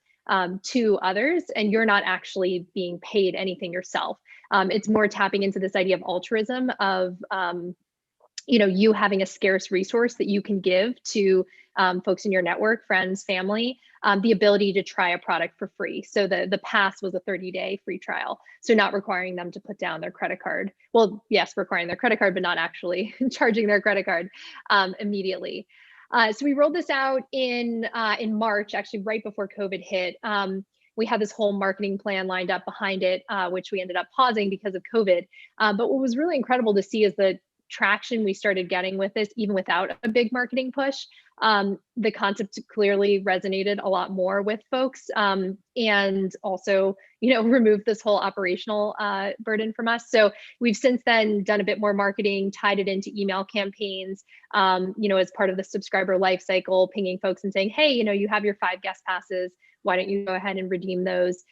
to others and you're not actually being paid anything yourself. It's more tapping into this idea of altruism of you having a scarce resource that you can give to folks in your network, friends, family, the ability to try a product for free. So the pass was a 30-day free trial. So not requiring them to put down their credit card. Well, yes, requiring their credit card, but not actually charging their credit card immediately. So we rolled this out in March, actually right before COVID hit. We had this whole marketing plan lined up behind it, which we ended up pausing because of COVID. But what was really incredible to see is the traction we started getting with this, even without a big marketing push. The concept clearly resonated a lot more with folks, and also, removed this whole operational burden from us. So we've since then done a bit more marketing, tied it into email campaigns, as part of the subscriber life cycle, pinging folks and saying, hey, you have your 5 guest passes. Why don't you go ahead and redeem those?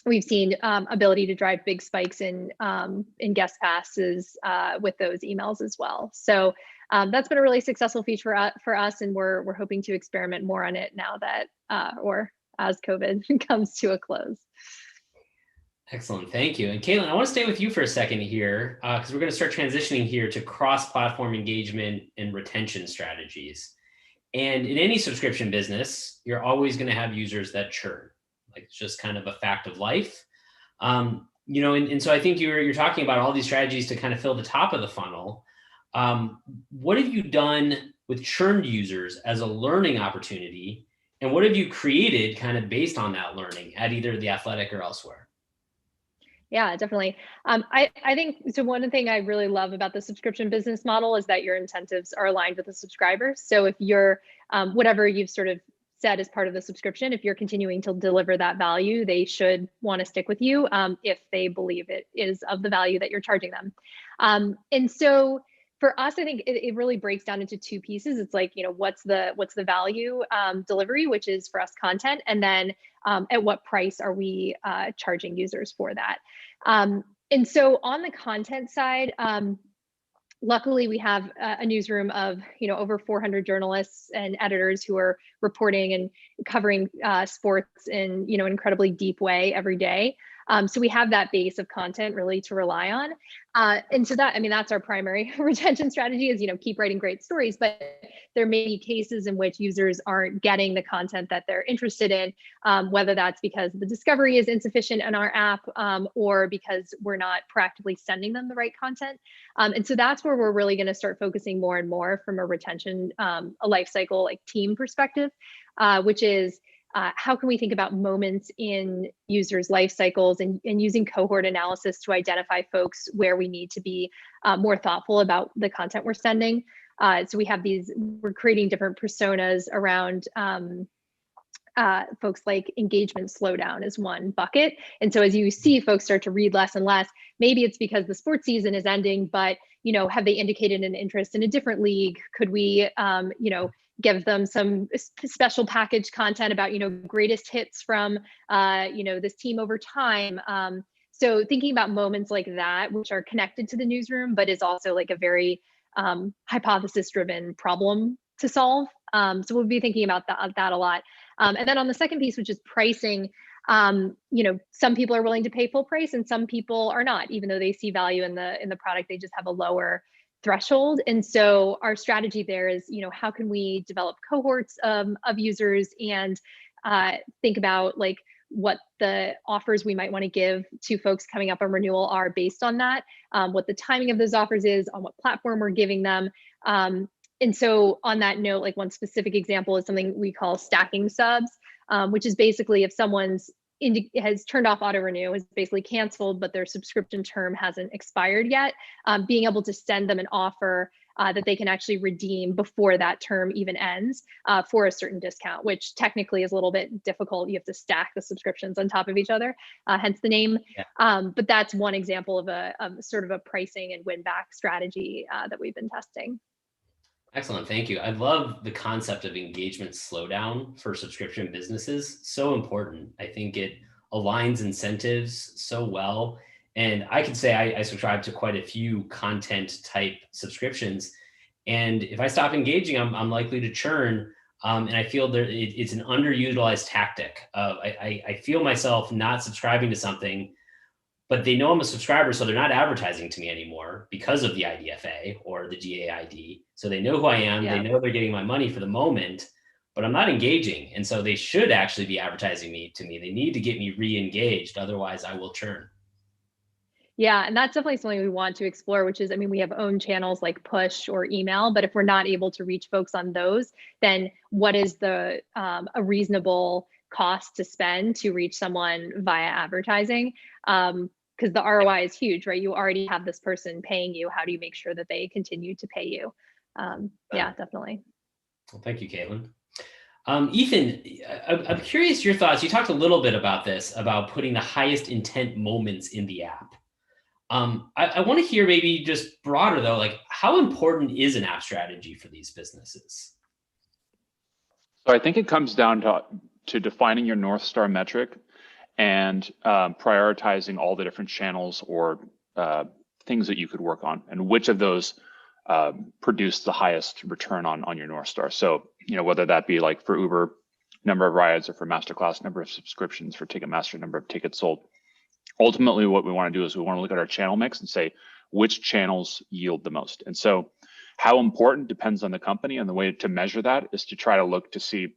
We've seen ability to drive big spikes in guest passes with those emails as well. So that's been a really successful feature for us, and we're hoping to experiment more on it now that, or as COVID comes to a close. Excellent, thank you. And Caitlin, I want to stay with you for a second here, because we're going to start transitioning here to cross-platform engagement and retention strategies. And in any subscription business, you're always going to have users that churn. Like it's just kind of a fact of life. And so I think you're talking about all these strategies to kind of fill the top of the funnel. What have you done with churned users as a learning opportunity? And what have you created kind of based on that learning at either The Athletic or elsewhere? Yeah, definitely. I think, so one thing I really love about the subscription business model is that your incentives are aligned with the subscribers. So if you're, whatever you've sort of said as part of the subscription, if you're continuing to deliver that value, they should want to stick with you if they believe it is of the value that you're charging them. And so for us, I think it really breaks down into 2 pieces. It's like, what's the value delivery, which is for us content, and then at what price are we charging users for that? And so on the content side, luckily, we have a newsroom of over 400 journalists and editors who are reporting and covering sports in an incredibly deep way every day. So we have that base of content really to rely on. And so that's our primary retention strategy is, keep writing great stories, but there may be cases in which users aren't getting the content that they're interested in, whether that's because the discovery is insufficient in our app or because we're not proactively sending them the right content. And so that's where we're really going to start focusing more and more from a retention, a life cycle like team perspective, which is how can we think about moments in users' life cycles and using cohort analysis to identify folks where we need to be more thoughtful about the content we're sending. So we have we're creating different personas around folks like engagement slowdown is one bucket. And so as you see folks start to read less and less, maybe it's because the sports season is ending, but have they indicated an interest in a different league? Could we, give them some special package content about, greatest hits from, this team over time? So thinking about moments like that, which are connected to the newsroom, but is also like a very hypothesis-driven problem to solve. So we'll be thinking about that a lot. And then on the second piece, which is pricing, some people are willing to pay full price and some people are not, even though they see value in the product, they just have a lower threshold. And so our strategy there is, how can we develop cohorts of users and think about like what the offers we might want to give to folks coming up on renewal are based on that, what the timing of those offers is, on what platform we're giving them. And so on that note, like one specific example is something we call stacking subs, which is basically if someone's has turned off auto renew, is basically canceled, but their subscription term hasn't expired yet, being able to send them an offer that they can actually redeem before that term even ends for a certain discount, which technically is a little bit difficult. You have to stack the subscriptions on top of each other, hence the name. Yeah. But that's one example of a sort of a pricing and win back strategy that we've been testing. Excellent, thank you. I love the concept of engagement slowdown for subscription businesses. So important. I think it aligns incentives so well. And I can say I subscribe to quite a few content type subscriptions. And if I stop engaging, I'm likely to churn. And I feel that it's an underutilized tactic. I feel myself not subscribing to something, but they know I'm a subscriber, so they're not advertising to me anymore because of the IDFA or the GAID. So they know who I am. Yeah. They know they're getting my money for the moment, but I'm not engaging. And so they should actually be advertising to me. They need to get me re-engaged. Otherwise I will churn. Yeah, and that's definitely something we want to explore, which is, we have own channels like push or email, but if we're not able to reach folks on those, then what is a reasonable cost to spend to reach someone via advertising? Because the ROI is huge, right? You already have this person paying you. How do you make sure that they continue to pay you? Yeah, definitely. Well, thank you, Caitlin. Ethan, I'm curious your thoughts. You talked a little bit about this, about putting the highest intent moments in the app. I want to hear maybe just broader though, like how important is an app strategy for these businesses? So I think it comes down to defining your North Star metric and prioritizing all the different channels or things that you could work on and which of those produce the highest return on your North Star. So, whether that be like for Uber, number of rides, or for Masterclass, number of subscriptions, for Ticketmaster, number of tickets sold. Ultimately, what we want to do is we want to look at our channel mix and say which channels yield the most. And so how important depends on the company, and the way to measure that is to try to look to see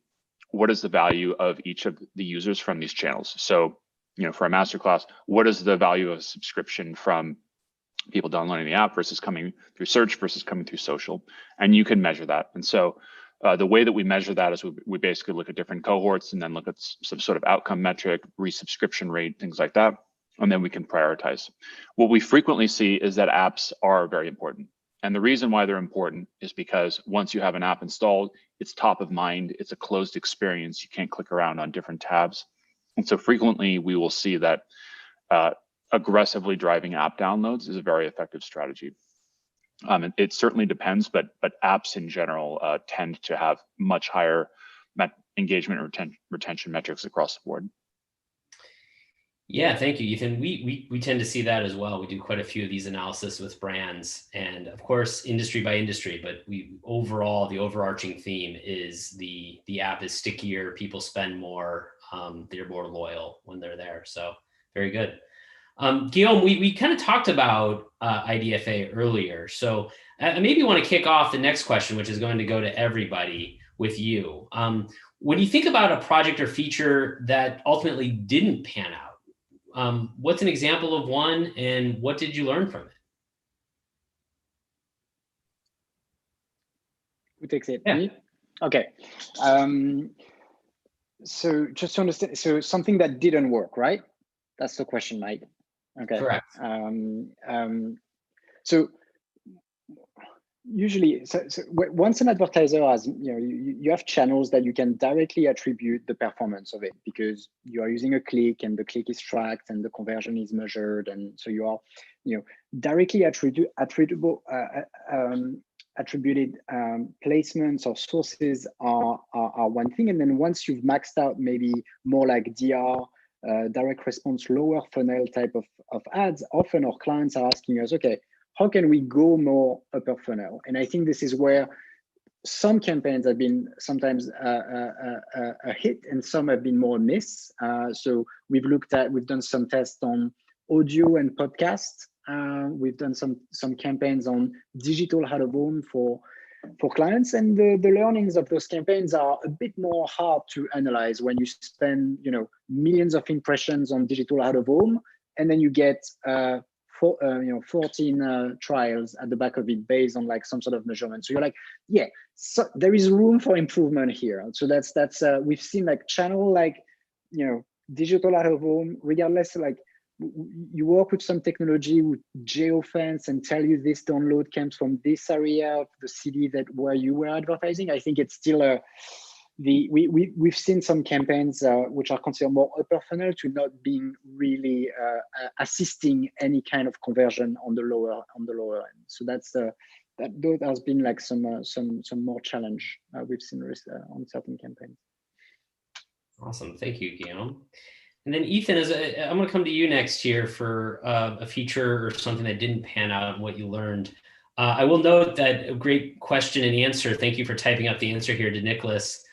what is the value of each of the users from these channels. So, for a Masterclass, what is the value of a subscription from people downloading the app versus coming through search versus coming through social? And you can measure that. And so the way that we measure that is we basically look at different cohorts and then look at some sort of outcome metric, resubscription rate, things like that. And then we can prioritize. What we frequently see is that apps are very important. And the reason why they're important is because once you have an app installed, it's top of mind. It's a closed experience. You can't click around on different tabs. And so frequently we will see that aggressively driving app downloads is a very effective strategy. It certainly depends, but apps in general tend to have much higher engagement and retention metrics across the board. Yeah, thank you, Ethan. We tend to see that as well. We do quite a few of these analysis with brands, and of course, industry by industry. But the overarching theme is the app is stickier. People spend more. They're more loyal when they're there. So very good. Guillaume, we kind of talked about IDFA earlier. So I maybe want to kick off the next question, which is going to go to everybody with you. When you think about a project or feature that ultimately didn't pan out, what's an example of one, and what did you learn from it? Who takes it? Yeah. Me? Okay. So just to understand, so something that didn't work, right? That's the question, Mike. Okay. Correct. So usually, once an advertiser has, you have channels that you can directly attribute the performance of it because you are using a click and the click is tracked and the conversion is measured, and so you are, directly attributable attributed placements or sources are one thing, and then once you've maxed out maybe more like DR, direct response, lower funnel type of ads, often our clients are asking us, okay, how can we go more upper funnel? And I think this is where some campaigns have been sometimes a hit and some have been more a miss. So we've done some tests on audio and podcast. We've done some campaigns on digital out of home for clients, and the learnings of those campaigns are a bit more hard to analyze when you spend millions of impressions on digital out of home, and then you get 14 trials at the back of it based on like some sort of measurement. So you're like, yeah, so there is room for improvement here. So that's we've seen like channel like digital out of home, regardless, like you work with some technology with geofence and tell you this download comes from this area of the city where you were advertising. I think it's still we've seen some campaigns which are considered more upper funnel to not being really assisting any kind of conversion on the lower end. So that's that has been like some more challenge we've seen on certain campaigns. Awesome, thank you, Guillaume. And then Ethan, I'm going to come to you next year for a feature or something that didn't pan out and what you learned. I will note that a great question and answer. Thank you for typing up the answer here to Nicholas.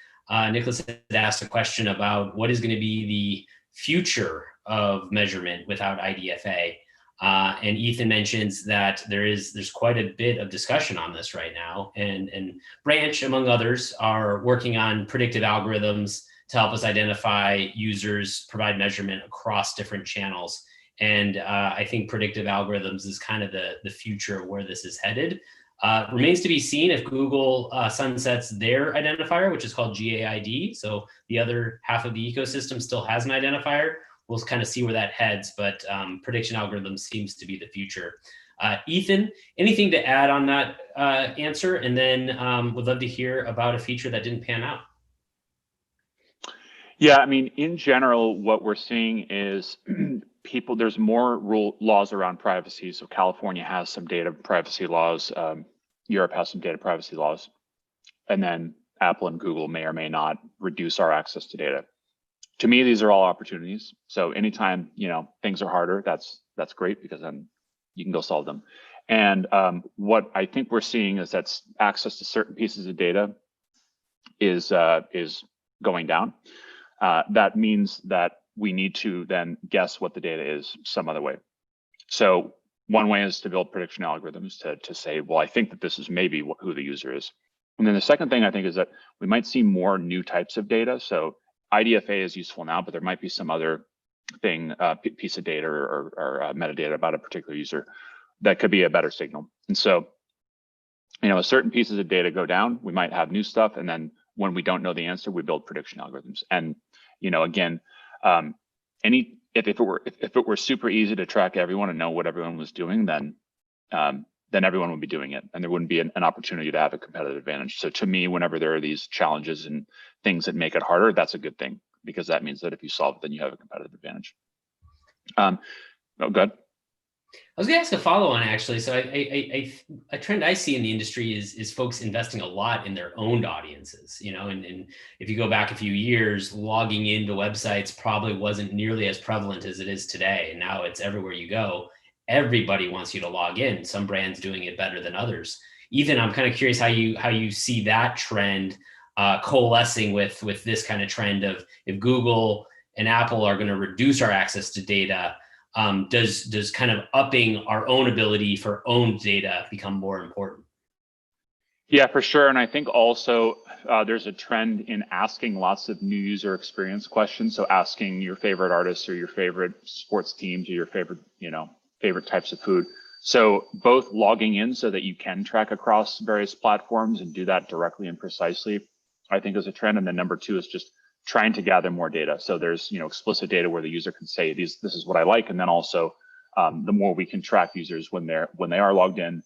Nicholas had asked a question about what is going to be the future of measurement without IDFA. And Ethan mentions that there's quite a bit of discussion on this right now. And Branch, among others, are working on predictive algorithms to help us identify users, provide measurement across different channels. And I think predictive algorithms is kind of the future of where this is headed. Remains to be seen if Google sunsets their identifier, which is called GAID. So the other half of the ecosystem still has an identifier. We'll kind of see where that heads, but prediction algorithms seems to be the future. Ethan, anything to add on that answer? And then would love to hear about a feature that didn't pan out. Yeah, I mean, in general, what we're seeing is there's more laws around privacy. So California has some data privacy laws. Europe has some data privacy laws. And then Apple and Google may or may not reduce our access to data. To me, these are all opportunities. So anytime, things are harder, that's great because then you can go solve them. And what I think we're seeing is that access to certain pieces of data is going down. That means that we need to then guess what the data is some other way. So one way is to build prediction algorithms to say, well, I think that this is maybe who the user is. And then the second thing I think is that we might see more new types of data. So IDFA is useful now, but there might be some other thing, piece of data or metadata about a particular user that could be a better signal. And so, certain pieces of data go down, we might have new stuff, and then when we don't know the answer, we build prediction algorithms. And again, if it were super easy to track everyone and know what everyone was doing, then everyone would be doing it, and there wouldn't be an opportunity to have a competitive advantage. So to me, whenever there are these challenges and things that make it harder, that's a good thing, because that means that if you solve it, then you have a competitive advantage. Good. I was going to ask a follow-on, actually. So a trend I see in the industry is folks investing a lot in their owned audiences, and if you go back a few years, logging into websites probably wasn't nearly as prevalent as it is today. And now it's everywhere you go. Everybody wants you to log in. Some brands doing it better than others. Ethan, I'm kind of curious how you see that trend coalescing with this kind of trend of, if Google and Apple are going to reduce our access to data, does kind of upping our own ability for owned data become more important? Yeah, for sure. And I think also there's a trend in asking lots of new user experience questions. So asking your favorite artists or your favorite sports teams or your favorite types of food. So both logging in so that you can track across various platforms and do that directly and precisely, I think is a trend. And then number two is just trying to gather more data. So there's explicit data where the user can say this is what I like, and then also the more we can track users when they are logged in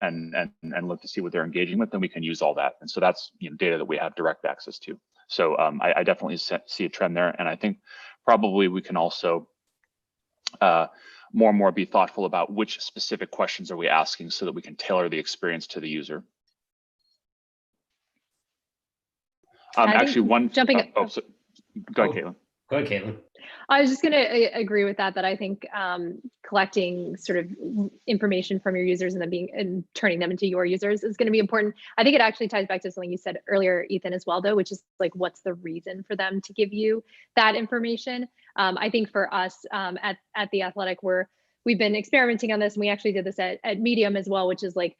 and look to see what they're engaging with, then we can use all that. And so that's data that we have direct access to. So I definitely see a trend there, and I think probably we can also more and more be thoughtful about which specific questions are we asking so that we can tailor the experience to the user. Actually, jumping. So, go ahead, Caitlin. Go ahead, Caitlin. I was just going to agree with that. That I think collecting sort of information from your users and then turning them into your users is going to be important. I think it actually ties back to something you said earlier, Ethan, as well, though, which is like, what's the reason for them to give you that information? I think for us at The Athletic, we've been experimenting on this, and we actually did this at Medium as well, which is like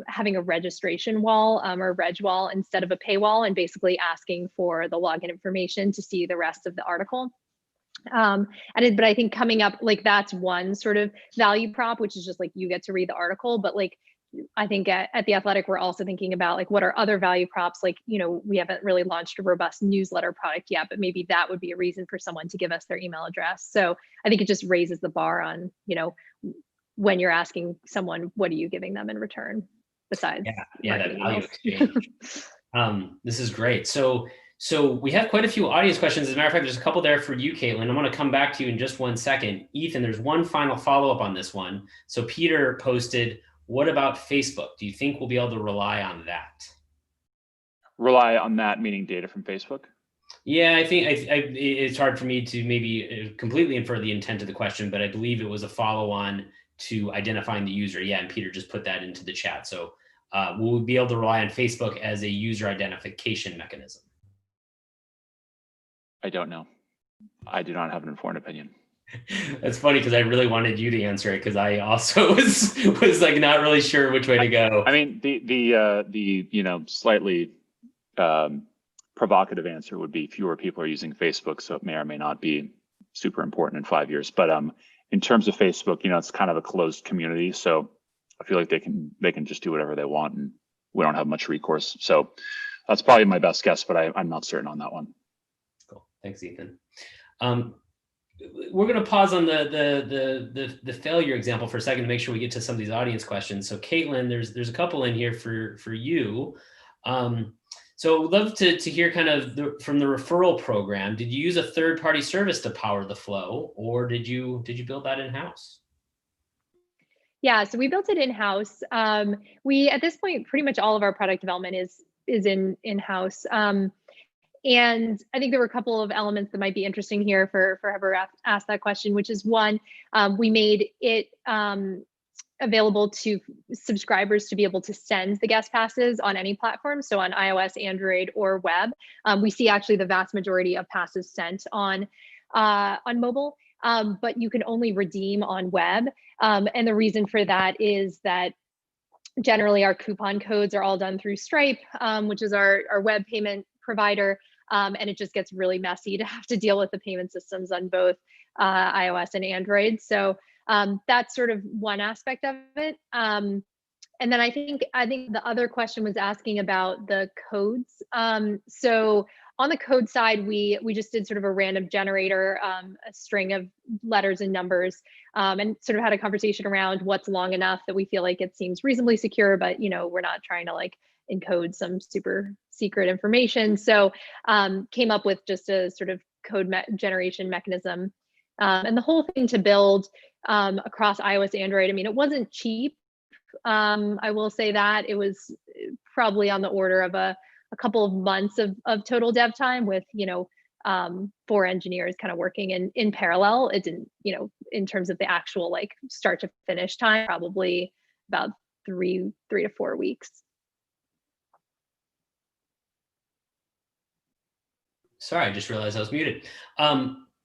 having a registration wall or reg wall instead of a paywall, and basically asking for the login information to see the rest of the article. But I think coming up, like, that's one sort of value prop, which is just like, you get to read the article, but like, I think at The Athletic, we're also thinking about like, what are other value props? Like, we haven't really launched a robust newsletter product yet, but maybe that would be a reason for someone to give us their email address. So I think it just raises the bar on, when you're asking someone, what are you giving them in return besides that value exchange. This is great. So we have quite a few audience questions. As a matter of fact, there's a couple there for you, Caitlin. I'm going to come back to you in just one second. Ethan, there's one final follow-up on this one. So Peter posted, what about Facebook? Do you think we'll be able to rely on that? Rely on that, meaning data from Facebook? Yeah, I think it's hard for me to maybe completely infer the intent of the question, but I believe it was a follow-on to identifying the user. Yeah, and Peter just put that into the chat. So we'll be able to rely on Facebook as a user identification mechanism. I don't know. I do not have an informed opinion. That's funny, because I really wanted you to answer it, because I also was like not really sure which way to go. I mean, the slightly provocative answer would be fewer people are using Facebook, so it may or may not be super important in 5 years. But in terms of Facebook, it's kind of a closed community, so I feel like they can just do whatever they want, and we don't have much recourse. So that's probably my best guess, but I'm not certain on that one. Cool. Thanks, Ethan. We're going to pause on the failure example for a second to make sure we get to some of these audience questions. So Caitlin, there's a couple in here for you. So we'd love to hear kind of from the referral program. Did you use a third-party service to power the flow, or did you build that in-house? Yeah, so we built it in-house. We, at this point, pretty much all of our product development is in-house. And I think there were a couple of elements that might be interesting here for whoever asked that question, which is one, we made it available to subscribers to be able to send the guest passes on any platform. So on iOS, Android, or web. We see actually the vast majority of passes sent on mobile, but you can only redeem on web. And the reason for that is that generally our coupon codes are all done through Stripe, which is our web payment provider. And it just gets really messy to have to deal with the payment systems on both iOS and Android. So that's sort of one aspect of it. And then I think the other question was asking about the codes. So on the code side, we just did sort of a random generator, a string of letters and numbers, and sort of had a conversation around what's long enough that we feel like it seems reasonably secure, but we're not trying to like encode some super secret information. So came up with just a sort of code generation mechanism. And the whole thing to build across iOS, Android, I mean, it wasn't cheap. I will say that it was probably on the order of a couple of months of total dev time with, 4 engineers kind of working in parallel. It didn't, in terms of the actual like start to finish time, probably about 3 to 4 weeks. Sorry, I just realized I was muted.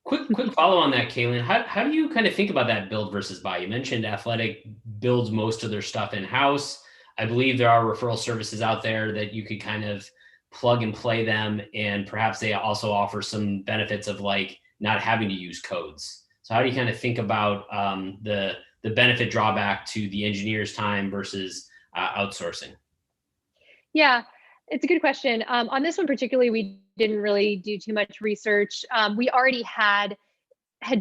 Quick follow on that, Caitlin. How do you kind of think about that build versus buy? You mentioned Athletic builds most of their stuff in-house. I believe there are referral services out there that you could kind of plug and play them, and perhaps they also offer some benefits of like not having to use codes. So how do you kind of think about the benefit drawback to the engineer's time versus outsourcing? Yeah. It's a good question. On this one particularly, we didn't really do too much research. We already had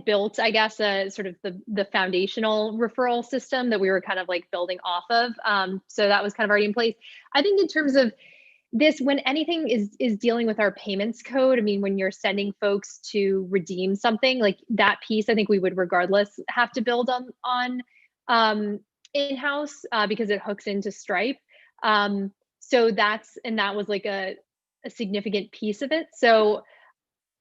built, I guess, a sort of the foundational referral system that we were kind of like building off of. So that was kind of already in place. I think in terms of this, when anything is dealing with our payments code, I mean, when you're sending folks to redeem something, like that piece, I think we would regardless have to build on in-house because it hooks into Stripe. So that was like a significant piece of it. So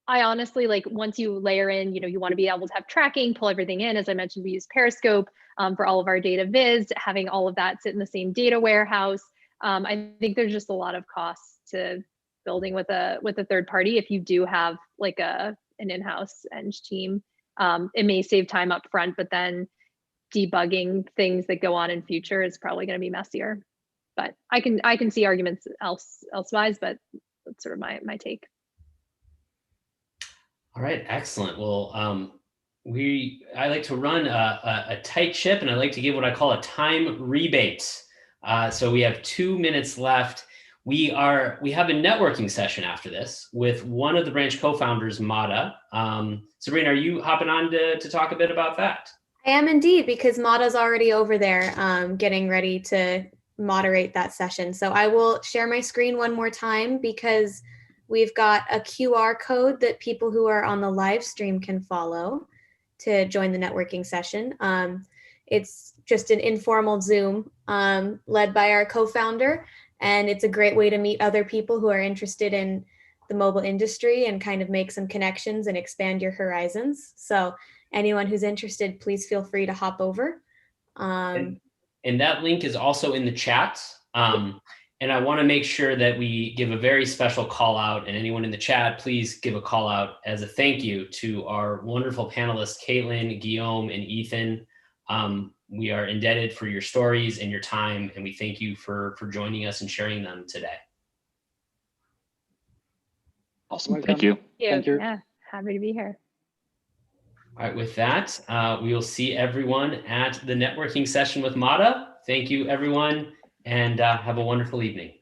I honestly, like, once you layer in, you want to be able to have tracking, pull everything in. As I mentioned, we use Periscope for all of our data viz, having all of that sit in the same data warehouse. I think there's just a lot of costs to building with a third party. If you do have like an in-house eng team, it may save time up front, but then debugging things that go on in future is probably going to be messier. But I can see arguments elsewise, but that's sort of my take. All right, excellent. Well, I like to run a tight ship, and I like to give what I call a time rebate. So we have 2 minutes left. We have a networking session after this with one of the branch co-founders, Mata. Sabrina, are you hopping on to talk a bit about that? I am indeed, because Mata's already over there getting ready to moderate that session. So I will share my screen one more time, because we've got a QR code that people who are on the live stream can follow to join the networking session. It's just an informal Zoom led by our co-founder, and it's a great way to meet other people who are interested in the mobile industry and kind of make some connections and expand your horizons. So anyone who's interested, please feel free to hop over. And that link is also in the chat. And I want to make sure that we give a very special call out, and anyone in the chat, please give a call out as a thank you to our wonderful panelists, Caitlin, Guillaume, and Ethan. We are indebted for your stories and your time, and we thank you for joining us and sharing them today. Awesome. Thank you. Thank you. Yeah, happy to be here. All right, with that, we will see everyone at the networking session with Mata. Thank you, everyone, and have a wonderful evening.